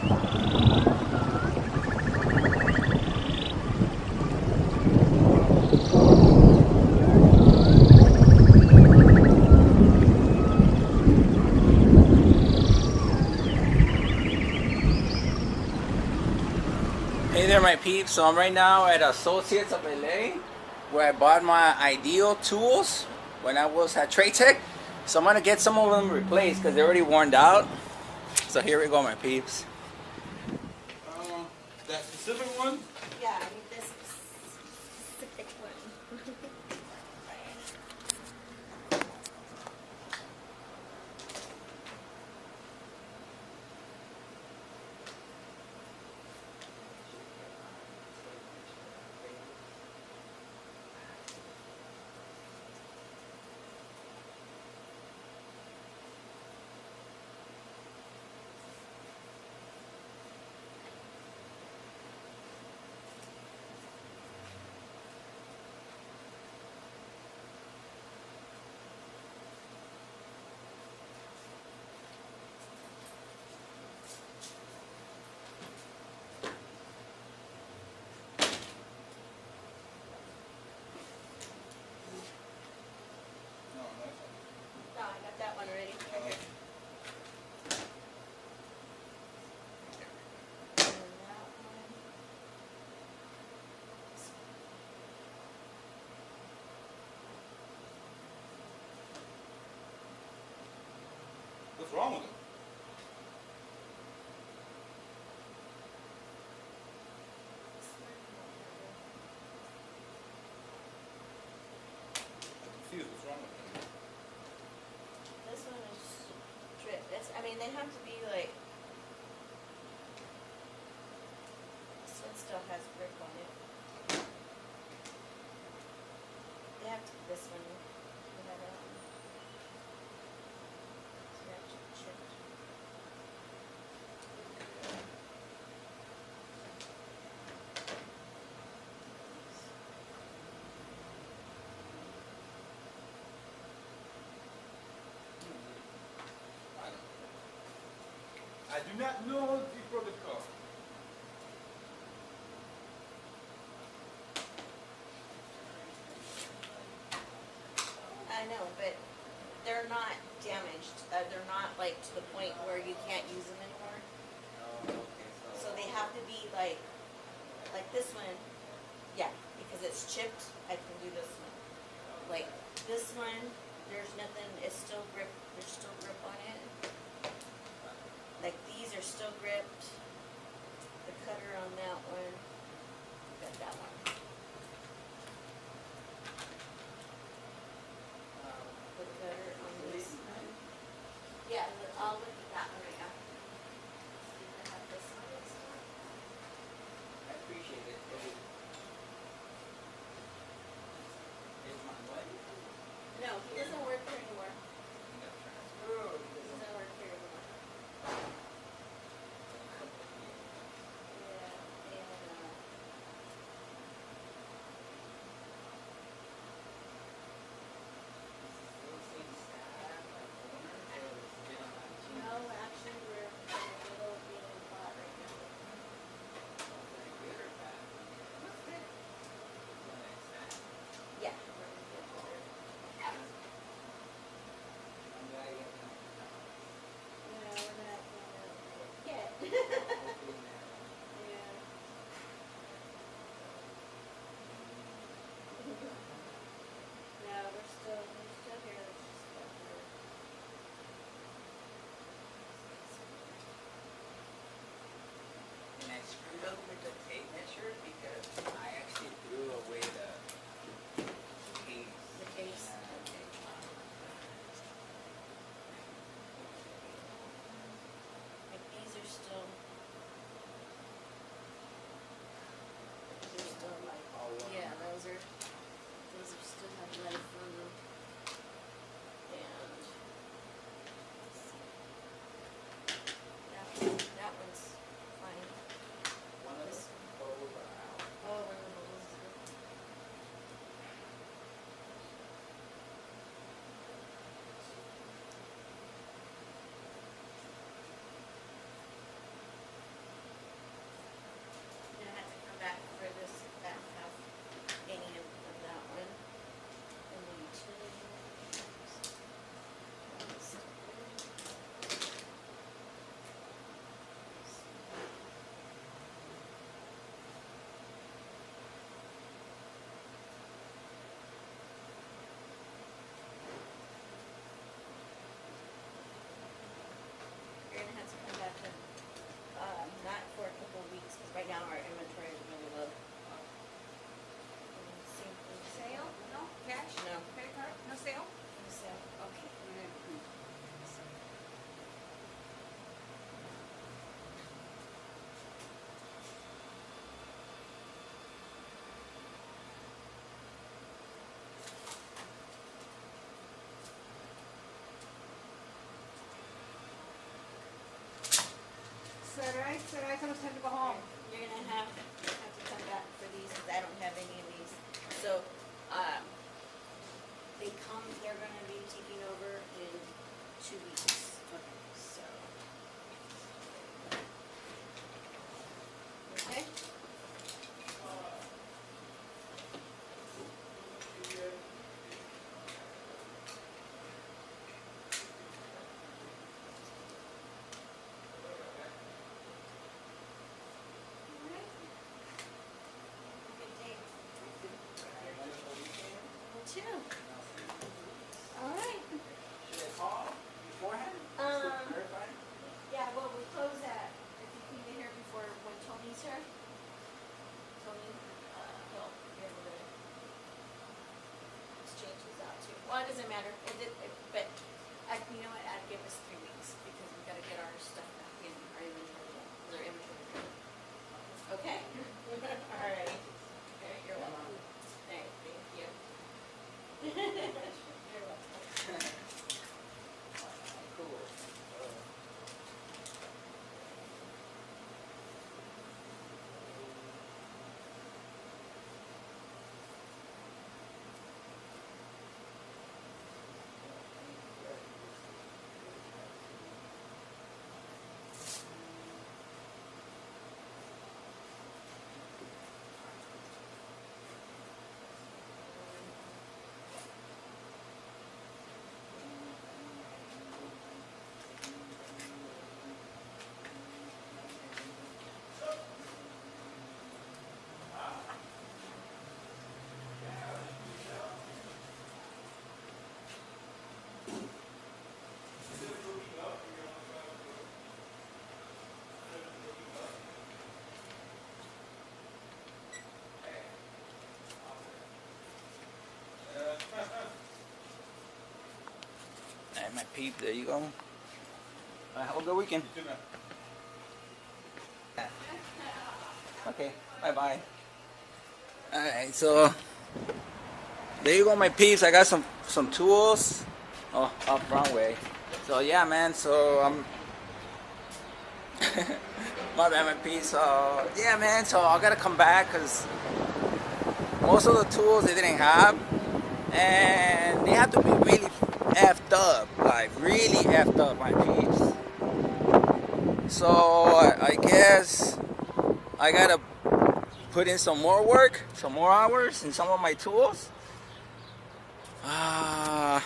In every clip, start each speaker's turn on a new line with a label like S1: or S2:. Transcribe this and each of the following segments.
S1: Hey there my peeps, so I'm right now at Associates of LA where I bought my Ideal tools when I was at Trade Tech. So I'm going to get some of them replaced because they're already worn out. So here we go my peeps.
S2: That specific one?
S3: Yeah, I need this specific one. No, I got that one already. Right here. And that one.
S2: What's wrong with it? I'm confused. What's wrong with it?
S3: This one is drip. I mean, they have to be like. This one still has grip on it. They have to. This one. We have it on. So they have to be chipped.
S2: I do not know the protocol.
S3: I know, but they're not damaged. They're not like to the point where you can't use them anymore. So they have to be like this one. Yeah, because it's chipped. I can do this one. Like this one, there's nothing. It's still grip. There's still grip on it. Like these are still gripped. The cutter on that one. Got that one. The cutter on this one. Yeah, I'll look at that one right now. See if I have this one.
S1: I appreciate it. Is my what?
S3: No, he doesn't work here anymore. He doesn't work here anymore. Yeah, and no, actually
S4: Sarai, it's almost time to go home.
S3: You're gonna have to come back for these because I don't have any of these. So, they're gonna be taking over in 2 weeks. So. Okay? Too. All right.
S1: Should I call beforehand? Verify?
S3: Yeah, well, we close at, if you can get here before when Tony's here. Tony, he'll be able to exchange these out too. Well, it doesn't matter, but, you know what, I'd give us 3 weeks because we gotta get our stuff back in, our inventory. Okay? All right. Okay, you're welcome. Thank you. You're welcome.
S1: Cool. Alright, my peep, there you go. Have a good weekend.
S2: You too, man.
S1: Okay, bye-bye. Alright, so there you go, my peeps. I got some tools. Oh, up wrong way. So yeah, man, so my bad, my peeps. So yeah, man, so I gotta come back because most of the tools they didn't have, and they have to be really effed up, like really effed up, my peeps. So I guess I gotta put in some more work, some more hours in some of my tools. What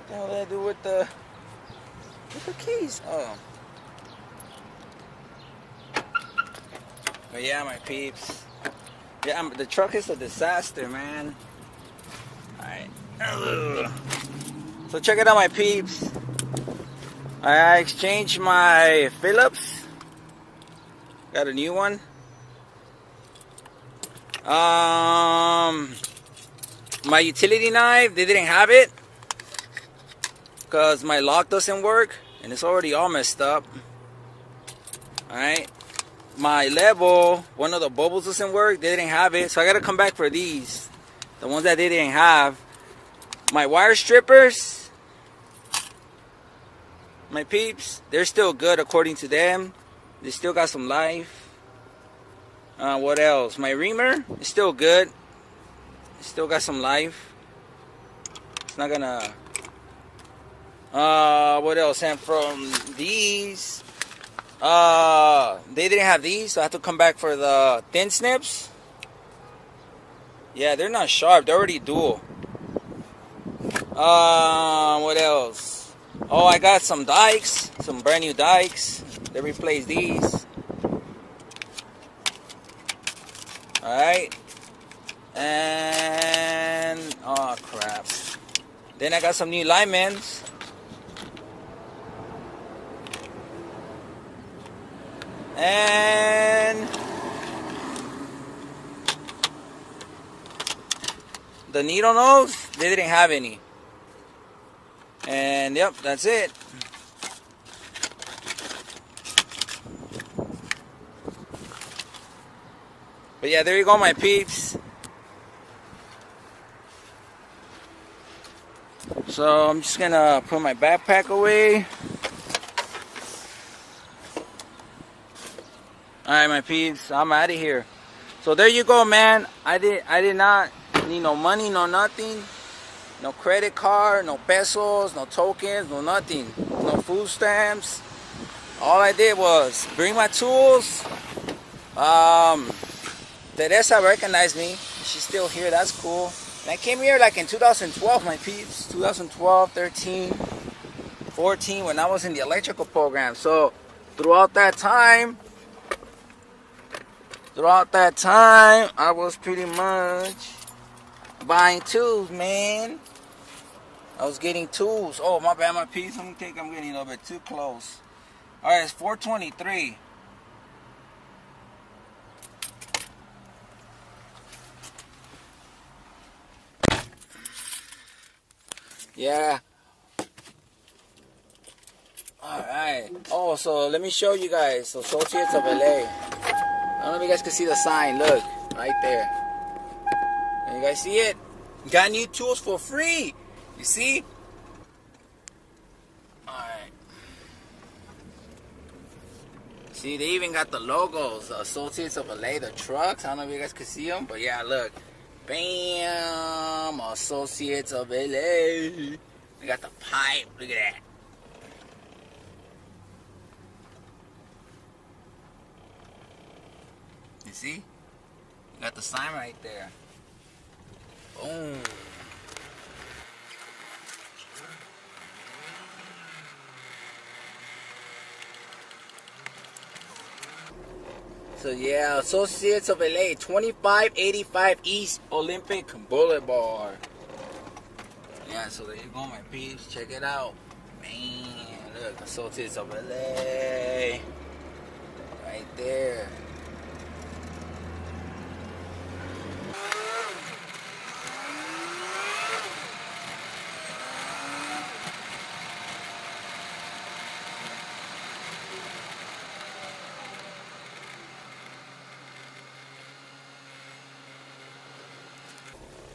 S1: the hell did I do with the keys? Oh. But yeah, my peeps. Yeah, the truck is a disaster, man. Alright. So check it out, my peeps. I exchanged my Phillips. Got a new one. My utility knife, they didn't have it because my lock doesn't work and it's already all messed up. Alright. My level, one of the bubbles doesn't work. They didn't have it, so I gotta come back for these, the ones that they didn't have. My wire strippers, my peeps, they're still good according to them. They still got some life. What else? My reamer is still good. Still got some life. It's not gonna. What else? And from these, they didn't have these, so I have to come back for the thin snips. Yeah, they're not sharp. They're already dual. What else? Oh, I got some dikes, some brand new dikes. They replaced these. Alright. And oh crap. Then I got some new linemans. And the needle nose, they didn't have any. And yep, that's it. But yeah, there you go, my peeps. So I'm just gonna put my backpack away. Alright, my peeps, I'm out of here. So there you go, man. I did not need no money, no nothing. No credit card, no pesos, no tokens, no nothing. No food stamps. All I did was bring my tools. Teresa recognized me. She's still here, that's cool. And I came here like in 2012, my peeps. 2012, 13, 14, when I was in the electrical program. So throughout that time, I was pretty much buying tools, man. I was getting tools. Oh, my bad, my piece. I'm getting a little bit too close. All right, it's 4:23. Yeah. All right. Oh, so let me show you guys. Associates of LA. I don't know if you guys can see the sign. Look, right there. Can you guys see it? Got new tools for free. You see? Alright. See, they even got the logos. The Associates of LA, the trucks. I don't know if you guys can see them. But yeah, look. Bam! Associates of LA. They got the pipe. Look at that. You see? Got the sign right there. Boom. So yeah, Associates of LA, 2585 East Olympic Boulevard. Yeah, so there you go, my peeps. Check it out. Man, look, Associates of LA. Right there.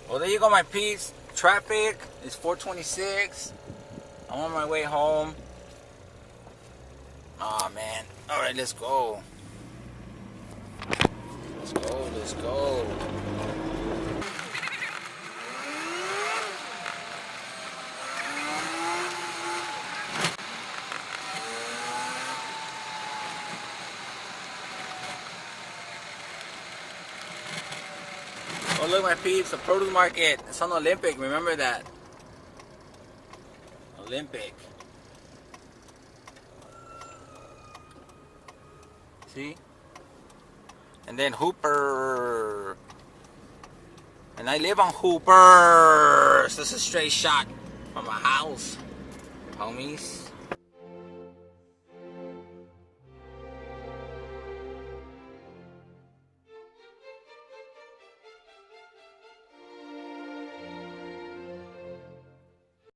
S1: Well, there you go, my peeps. Traffic is 4:26. I'm on my way home. Oh man. Alright, let's go. Let's go, let's go. Oh, look, my peeps, the produce market. It's on Olympic. Remember that. Olympic. See? And then Hooper. And I live on Hooper. So this is a straight shot from my house, homies.